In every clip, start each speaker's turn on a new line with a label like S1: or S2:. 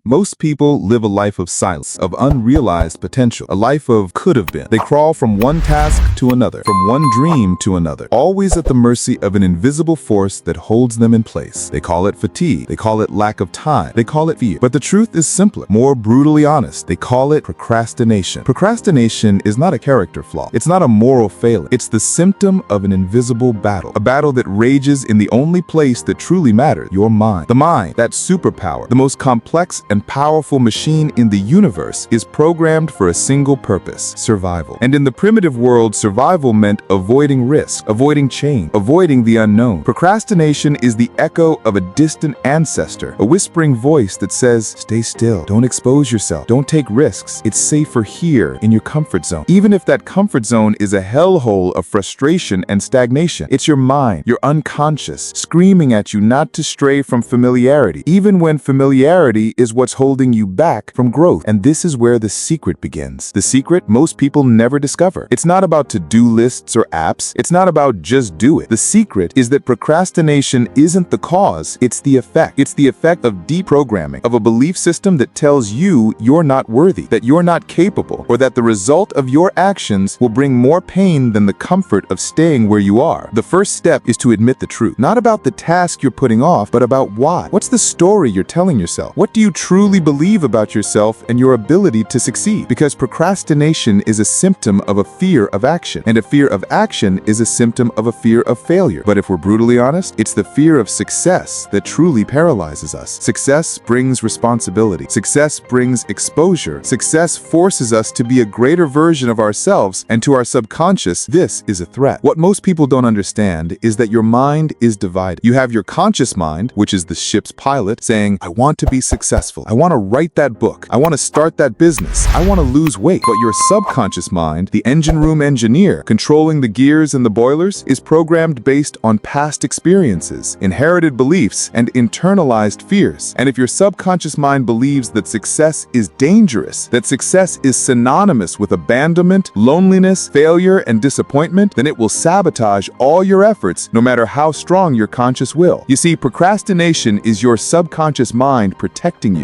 S1: Most people live a life of silence, of unrealized potential, a life of could have been. They crawl from one task to another, from one dream to another, always at the mercy of an invisible force that holds them in place. They call it fatigue, they call it lack of time, they call it fear. But the truth is simpler, more brutally honest. They call it procrastination. Procrastination is not a character flaw. It's not a moral failing. It's the symptom of an invisible battle, a battle that rages in the only place that truly matters, your mind. The mind, that superpower, the most complex and powerful machine in the universe, is programmed for a single purpose: survival. And in the primitive world, survival meant avoiding risk, avoiding change, avoiding the unknown. Procrastination is the echo of a distant ancestor, a whispering voice that says, stay still, don't expose yourself, don't take risks. It's safer here in your comfort zone. Even if that comfort zone is a hellhole of frustration and stagnation, it's your mind, your unconscious, screaming at you not to stray from familiarity, even when familiarity is what's holding you back from growth. And this is where the secret begins. The secret most people never discover. It's not about to-do lists or apps. It's not about just do it. The secret is that procrastination isn't the cause, it's the effect. It's the effect of deprogramming, of a belief system that tells you you're not worthy, that you're not capable, or that the result of your actions will bring more pain than the comfort of staying where you are. The first step is to admit the truth, not about the task you're putting off, but about why. What's the story you're telling yourself? What do you truly believe about yourself and your ability to succeed? Because procrastination is a symptom of a fear of action, and a fear of action is a symptom of a fear of failure. But if we're brutally honest, it's the fear of success that truly paralyzes us. Success brings responsibility. Success brings exposure. Success forces us to be a greater version of ourselves, and to our subconscious, this is a threat. What most people don't understand is that your mind is divided. You have your conscious mind, which is the ship's pilot, saying, I want to be successful. I want to write that book. I want to start that business. I want to lose weight. But your subconscious mind, the engine room engineer, controlling the gears and the boilers, is programmed based on past experiences, inherited beliefs, and internalized fears. And if your subconscious mind believes that success is dangerous, that success is synonymous with abandonment, loneliness, failure, and disappointment, then it will sabotage all your efforts, no matter how strong your conscious will. You see, procrastination is your subconscious mind protecting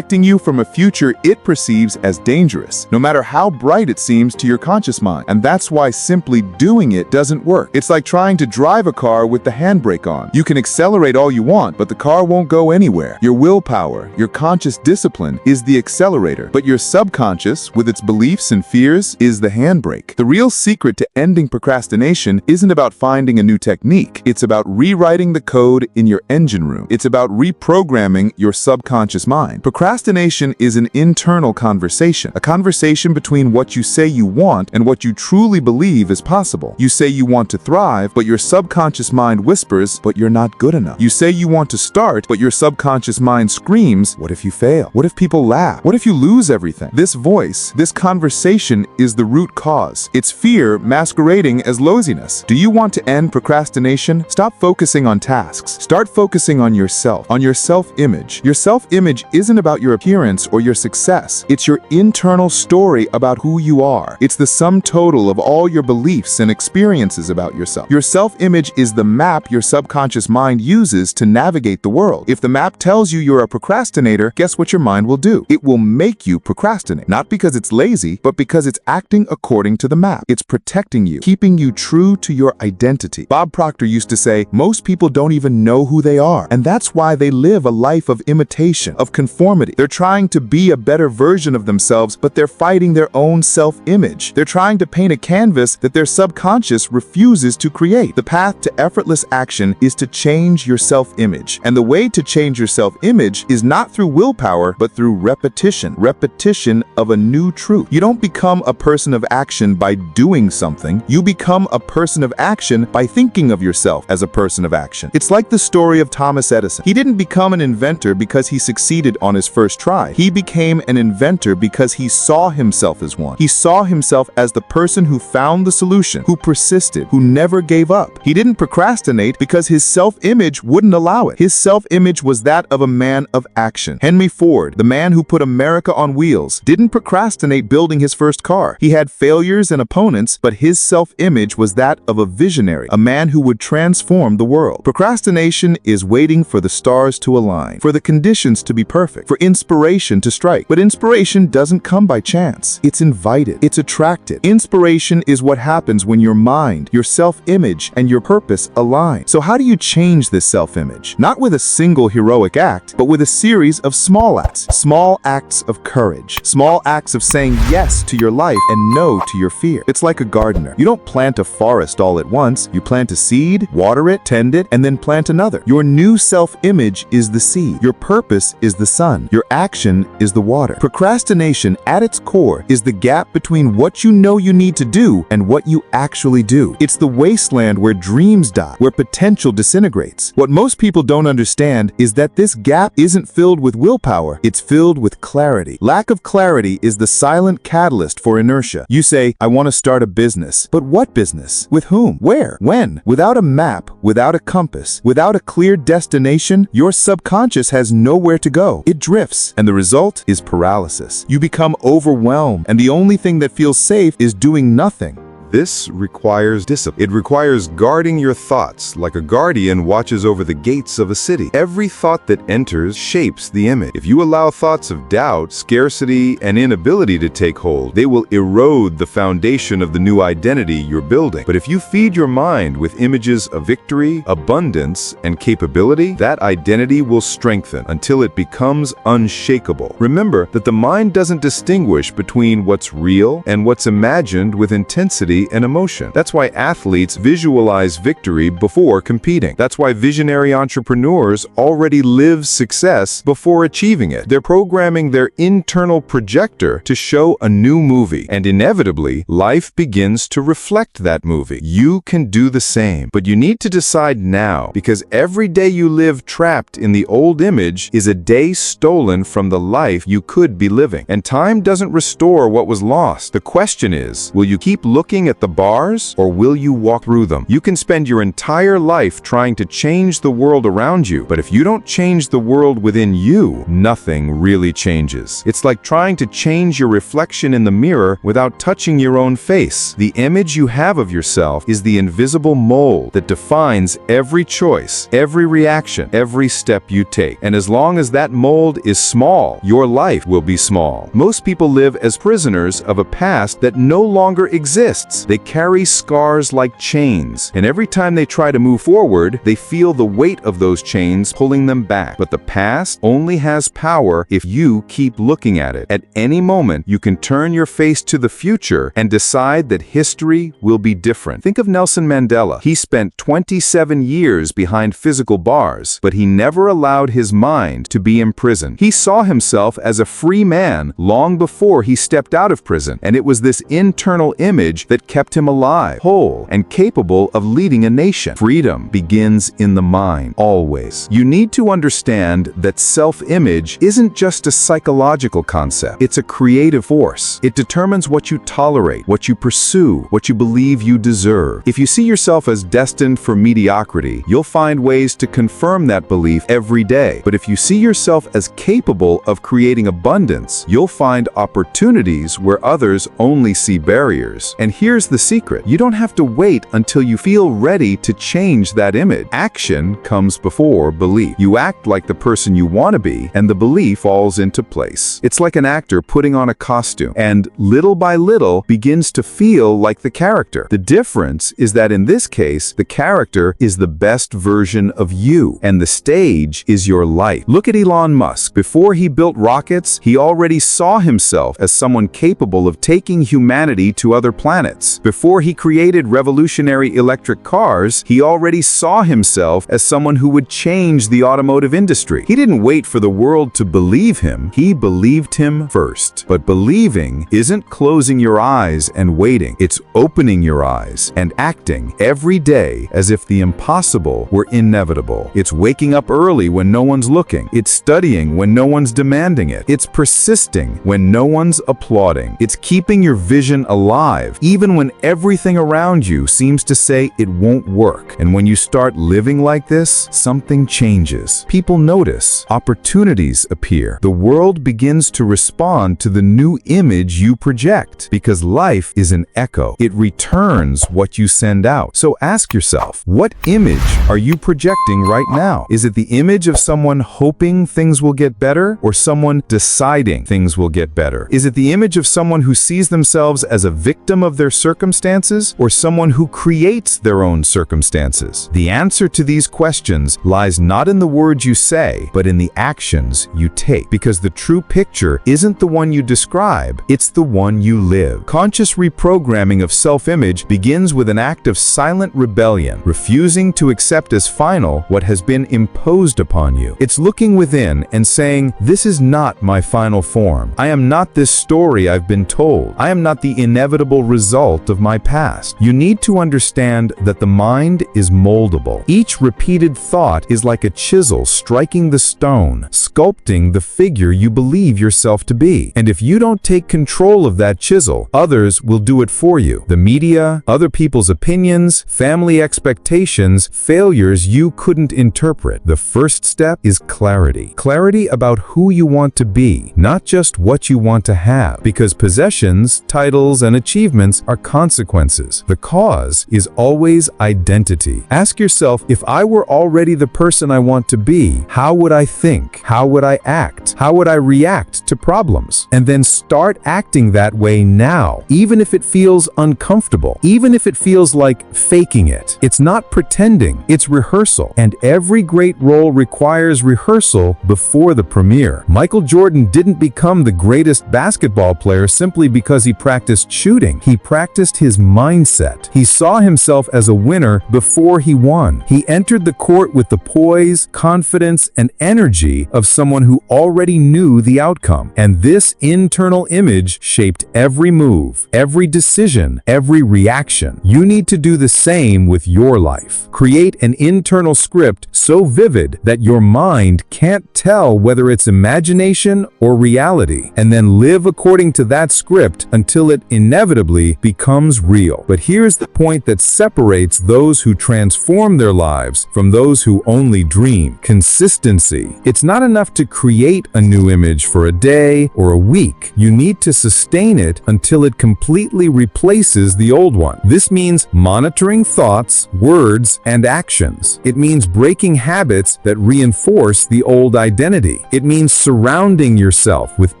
S1: you from a future it perceives as dangerous, no matter how bright it seems to your conscious mind. And that's why simply doing it doesn't work. It's like trying to drive a car with the handbrake on. You can accelerate all you want, but the car won't go anywhere. Your willpower, your conscious discipline, is the accelerator, but your subconscious, with its beliefs and fears, is the handbrake. The real secret to ending procrastination isn't about finding a new technique. It's about rewriting the code in your engine room. It's about reprogramming your subconscious mind. Procrastination is an internal conversation, a conversation between what you say you want and what you truly believe is possible. You say you want to thrive, but your subconscious mind whispers, but you're not good enough. You say you want to start, but your subconscious mind screams, what if you fail? What if people laugh? What if you lose everything? This voice, this conversation is the root cause. It's fear masquerading as laziness. Do you want to end procrastination? Stop focusing on tasks. Start focusing on yourself, on your self-image. Your self-image isn't about your appearance or your success. It's your internal story about who you are. It's the sum total of all your beliefs and experiences about yourself. Your self-image is the map your subconscious mind uses to navigate the world. If the map tells you you're a procrastinator, guess what your mind will do? It will make you procrastinate. Not because it's lazy, but because it's acting according to the map. It's protecting you, keeping you true to your identity. Bob Proctor used to say, most people don't even know who they are. And that's why they live a life of imitation, of conformity. They're trying to be a better version of themselves, but they're fighting their own self-image. They're trying to paint a canvas that their subconscious refuses to create. The path to effortless action is to change your self-image. And the way to change your self-image is not through willpower, but through repetition. Repetition of a new truth. You don't become a person of action by doing something. You become a person of action by thinking of yourself as a person of action. It's like the story of Thomas Edison. He didn't become an inventor because he succeeded on his first try. He became an inventor because he saw himself as one. He saw himself as the person who found the solution, who persisted, who never gave up. He didn't procrastinate because his self-image wouldn't allow it. His self-image was that of a man of action. Henry Ford, the man who put America on wheels, didn't procrastinate building his first car. He had failures and opponents, but his self-image was that of a visionary, a man who would transform the world. Procrastination is waiting for the stars to align, for the conditions to be perfect. perfect, for inspiration to strike. But inspiration doesn't come by chance. It's invited. It's attracted. Inspiration is what happens when your mind, your self-image, and your purpose align. So how do you change this self-image? Not with a single heroic act, but with a series of small acts. Small acts of courage. Small acts of saying yes to your life and no to your fear. It's like a gardener. You don't plant a forest all at once. You plant a seed, water it, tend it, and then plant another. Your new self-image is the seed. Your purpose is the sun. Your action is the water. Procrastination, at its core, is the gap between what you know you need to do and what you actually do. It's the wasteland where dreams die, where potential disintegrates. What most people don't understand is that this gap isn't filled with willpower, it's filled with clarity. Lack of clarity is the silent catalyst for inertia. You say, I want to start a business. But what business? With whom? Where? When? Without a map, without a compass, without a clear destination, your subconscious has nowhere to go. It drifts, and the result is paralysis. You become overwhelmed, and the only thing that feels safe is doing nothing.
S2: This requires discipline. It requires guarding your thoughts like a guardian watches over the gates of a city. Every thought that enters shapes the image. If you allow thoughts of doubt, scarcity, and inability to take hold, they will erode the foundation of the new identity you're building. But if you feed your mind with images of victory, abundance, and capability, that identity will strengthen until it becomes unshakable. Remember that the mind doesn't distinguish between what's real and what's imagined with intensity and emotion. That's why athletes visualize victory before competing. That's why visionary entrepreneurs already live success before achieving it. They're programming their internal projector to show a new movie, and inevitably, life begins to reflect that movie. You can do the same, but you need to decide now, because every day you live trapped in the old image is a day stolen from the life you could be living. And time doesn't restore what was lost. The question is, will you keep looking at the bars, or will you walk through them? You can spend your entire life trying to change the world around you, but if you don't change the world within you, nothing really changes. It's like trying to change your reflection in the mirror without touching your own face. The image you have of yourself is the invisible mold that defines every choice, every reaction, every step you take. And as long as that mold is small, your life will be small. Most people live as prisoners of a past that no longer exists. They carry scars like chains, and every time they try to move forward, they feel the weight of those chains pulling them back. But the past only has power if you keep looking at it. At any moment, you can turn your face to the future and decide that history will be different. Think of Nelson Mandela. He spent 27 years behind physical bars, but he never allowed his mind to be imprisoned. He saw himself as a free man long before he stepped out of prison, and it was this internal image that kept him alive, whole, and capable of leading a nation. Freedom begins in the mind, always. You need to understand that self-image isn't just a psychological concept. It's a creative force. It determines what you tolerate, what you pursue, what you believe you deserve. If you see yourself as destined for mediocrity, you'll find ways to confirm that belief every day. But if you see yourself as capable of creating abundance, you'll find opportunities where others only see barriers. And here's the secret. You don't have to wait until you feel ready to change that image. Action comes before belief. You act like the person you want to be, and the belief falls into place. It's like an actor putting on a costume, and little by little begins to feel like the character. The difference is that in this case, the character is the best version of you, and the stage is your life. Look at Elon Musk. Before he built rockets, he already saw himself as someone capable of taking humanity to other planets. Before he created revolutionary electric cars, he already saw himself as someone who would change the automotive industry. He didn't wait for the world to believe him, he believed him first. But believing isn't closing your eyes and waiting. It's opening your eyes and acting every day as if the impossible were inevitable. It's waking up early when no one's looking. It's studying when no one's demanding it. It's persisting when no one's applauding. It's keeping your vision alive, even even when everything around you seems to say it won't work. And when you start living like this, something changes. People notice, opportunities appear. The world begins to respond to the new image you project, because life is an echo. It returns what you send out. So ask yourself, what image are you projecting right now? Is it the image of someone hoping things will get better, or someone deciding things will get better? Is it the image of someone who sees themselves as a victim of their circumstances, or someone who creates their own circumstances? The answer to these questions lies not in the words you say, but in the actions you take. Because the true picture isn't the one you describe, it's the one you live. Conscious reprogramming of self-image begins with an act of silent rebellion, refusing to accept as final what has been imposed upon you. It's looking within and saying, this is not my final form. I am not this story I've been told. I am not the inevitable result of my past. You need to understand that the mind is moldable. Each repeated thought is like a chisel striking the stone, sculpting the figure you believe yourself to be. And if you don't take control of that chisel, others will do it for you. The media, other people's opinions, family expectations, failures you couldn't interpret. The first step is clarity. Clarity about who you want to be, not just what you want to have. Because possessions, titles, and achievements are consequences. The cause is always identity. Ask yourself, if I were already the person I want to be, how would I think? How would I act? How would I react to problems? And then start acting that way now, even if it feels uncomfortable, even if it feels like faking it. It's not pretending, it's rehearsal. And every great role requires rehearsal before the premiere. Michael Jordan didn't become the greatest basketball player simply because he practiced shooting. He practiced his mindset. He saw himself as a winner before he won. He entered the court with the poise, confidence, and energy of someone who already knew the outcome. And this internal image shaped every move, every decision, every reaction. You need to do the same with your life. Create an internal script so vivid that your mind can't tell whether it's imagination or reality, and then live according to that script until it inevitably becomes real. But here's the point that separates those who transform their lives from those who only dream: consistency. It's not enough to create a new image for a day or a week. You need to sustain it until it completely replaces the old one. This means monitoring thoughts, words, and actions. It means breaking habits that reinforce the old identity. It means surrounding yourself with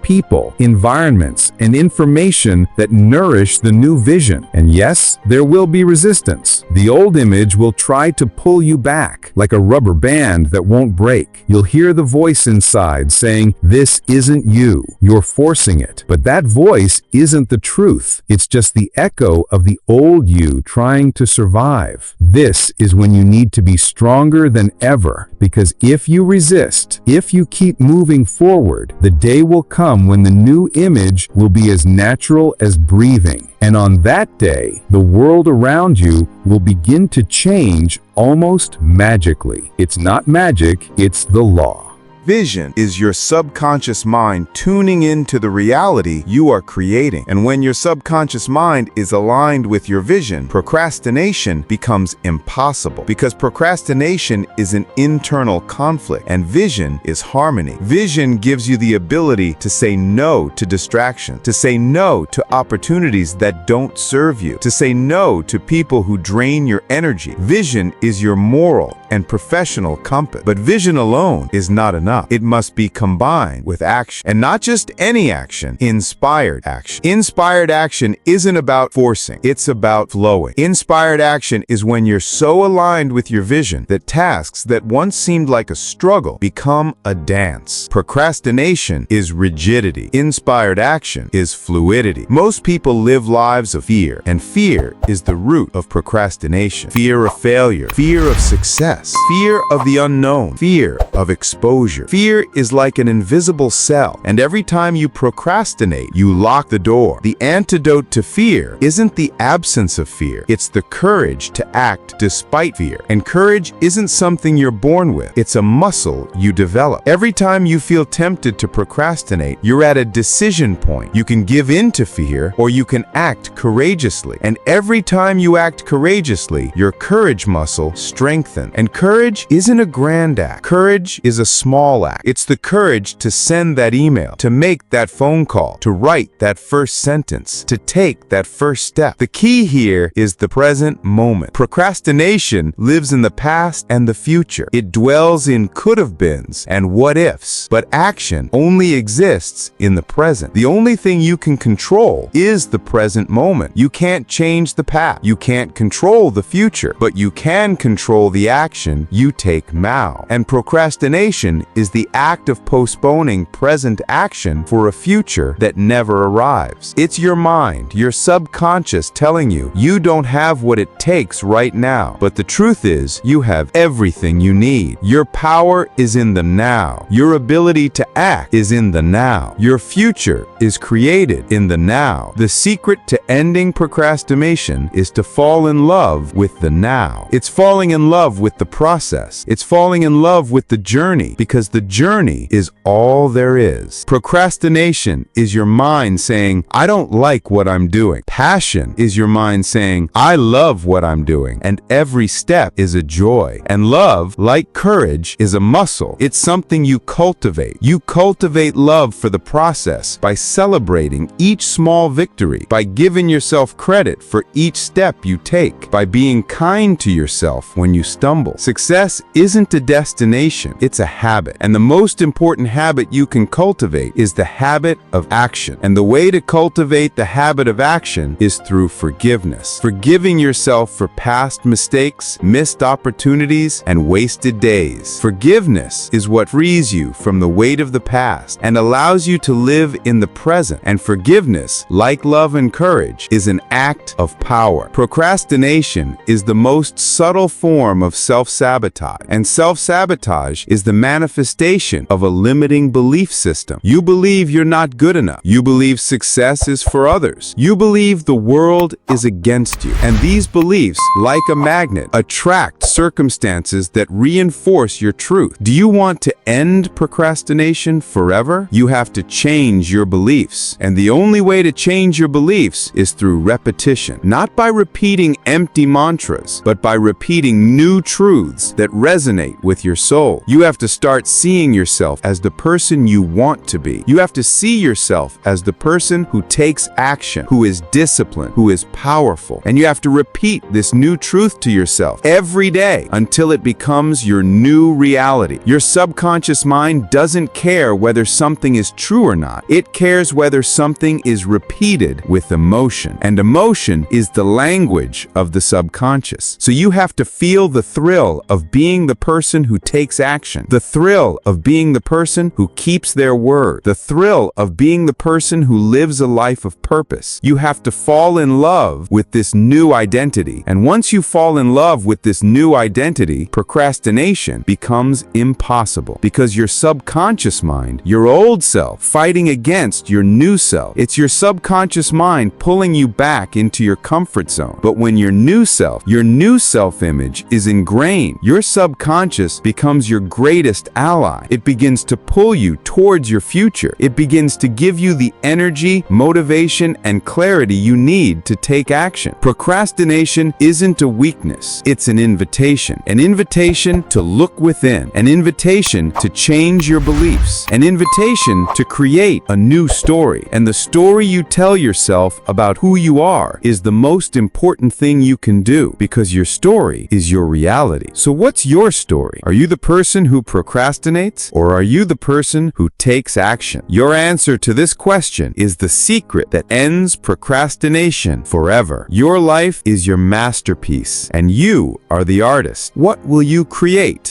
S2: people, environments, and information that nourish the new vision. And yes, there will be resistance. The old image will try to pull you back, like a rubber band that won't break. You'll hear the voice inside saying, this isn't you. You're forcing it. But that voice isn't the truth. It's just the echo of the old you trying to survive. This is when you need to be stronger than ever, because if you resist, if you keep moving forward, the day will come when the new image will be as natural as breathing. And on that day, the world around you will begin to change almost magically. It's not magic, it's the law.
S1: Vision is your subconscious mind tuning into the reality you are creating. And when your subconscious mind is aligned with your vision, procrastination becomes impossible, because procrastination is an internal conflict and vision is harmony. Vision gives you the ability to say no to distraction, to say no to opportunities that don't serve you, to say no to people who drain your energy. Vision is your moral and professional compass. But vision alone is not enough. It must be combined with action, and not just any action, inspired action. Inspired action isn't about forcing, it's about flowing. Inspired action is when you're so aligned with your vision that tasks that once seemed like a struggle become a dance. Procrastination is rigidity. Inspired action is fluidity. Most people live lives of fear, and fear is the root of procrastination. Fear of failure, fear of success, fear of the unknown, fear of exposure.
S2: danger. Fear is like an invisible cell, and every time you procrastinate, you lock the door. The antidote to fear isn't the absence of fear. It's the courage to act despite fear. And courage isn't something you're born with. It's a muscle you develop. Every time you feel tempted to procrastinate, you're at a decision point. You can give in to fear, or you can act courageously. And every time you act courageously, your courage muscle strengthens. And courage isn't a grand act. Courage is a small act. It's the courage to send that email, to make that phone call, to write that first sentence, to take that first step. The key here is the present moment. Procrastination lives in the past and the future. It dwells in could-have-beens and what-ifs. But action only exists in the present. The only thing you can control is the present moment. You can't change the past. You can't control the future, but you can control the action you take now. And procrastination is the act of postponing present action for a future that never arrives. It's your mind, your subconscious telling you you don't have what it takes right now. But the truth is, you have everything you need. Your power is in the now. Your ability to act is in the now. Your future is created in the now. The secret to ending procrastination is to fall in love with the now. It's falling in love with the process. It's falling in love with the journey, because the journey is all there is. Procrastination is your mind saying, I don't like what I'm doing. Passion is your mind saying, I love what I'm doing. And every step is a joy. And love, like courage, is a muscle. It's something you cultivate. You cultivate love for the process by celebrating each small victory, by giving yourself credit for each step you take, by being kind to yourself when you stumble. Success isn't a destination, it's a habit. And the most important habit you can cultivate is the habit of action. And the way to cultivate the habit of action is through forgiveness. Forgiving yourself for past mistakes, missed opportunities, and wasted days. Forgiveness is what frees you from the weight of the past and allows you to live in the present. And forgiveness, like love and courage, is an act of power. Procrastination is the most subtle form of self-sabotage, and self-sabotage is the manifestation of a limiting belief system. You believe you're not good enough. You believe success is for others. You believe the world is against you. And these beliefs, like a magnet, attract circumstances that reinforce your truth. Do you want to end procrastination forever? You have to change your beliefs. And the only way to change your beliefs is through repetition. Not by repeating empty mantras, but by repeating new truths that resonate with your soul. You have to start seeing yourself as the person you want to be. You have to see yourself as the person who takes action, who is disciplined, who is powerful. And you have to repeat this new truth to yourself every day until it becomes your new reality. Your subconscious mind doesn't care whether something is true or not. It cares whether something is repeated with emotion. And emotion is the language of the subconscious. So you have to feel the thrill of being the person who takes action, the thrill of being the person who keeps their word, the thrill of being the person who lives a life of purpose. You have to fall in love with this new identity. And once you fall in love with this new identity, procrastination becomes impossible, because your subconscious mind, your old self, fighting against your new self. It's your subconscious mind pulling you back into your comfort zone. But when your new self-image is ingrained, your subconscious becomes your greatest ally. It begins to pull you towards your future. It begins to give you the energy, motivation, and clarity you need to take action. Procrastination isn't a weakness. It's an invitation to look within, an invitation to change your beliefs, an invitation to create a new story. And the story you tell yourself about who you are is the most important thing you can do, because your story is your reality. So what's your story? Are you the person who procrastinates, or are you the person who takes action? Your answer to this question is the secret that ends procrastination forever. Your life is your masterpiece, and you are the artist. What will you create?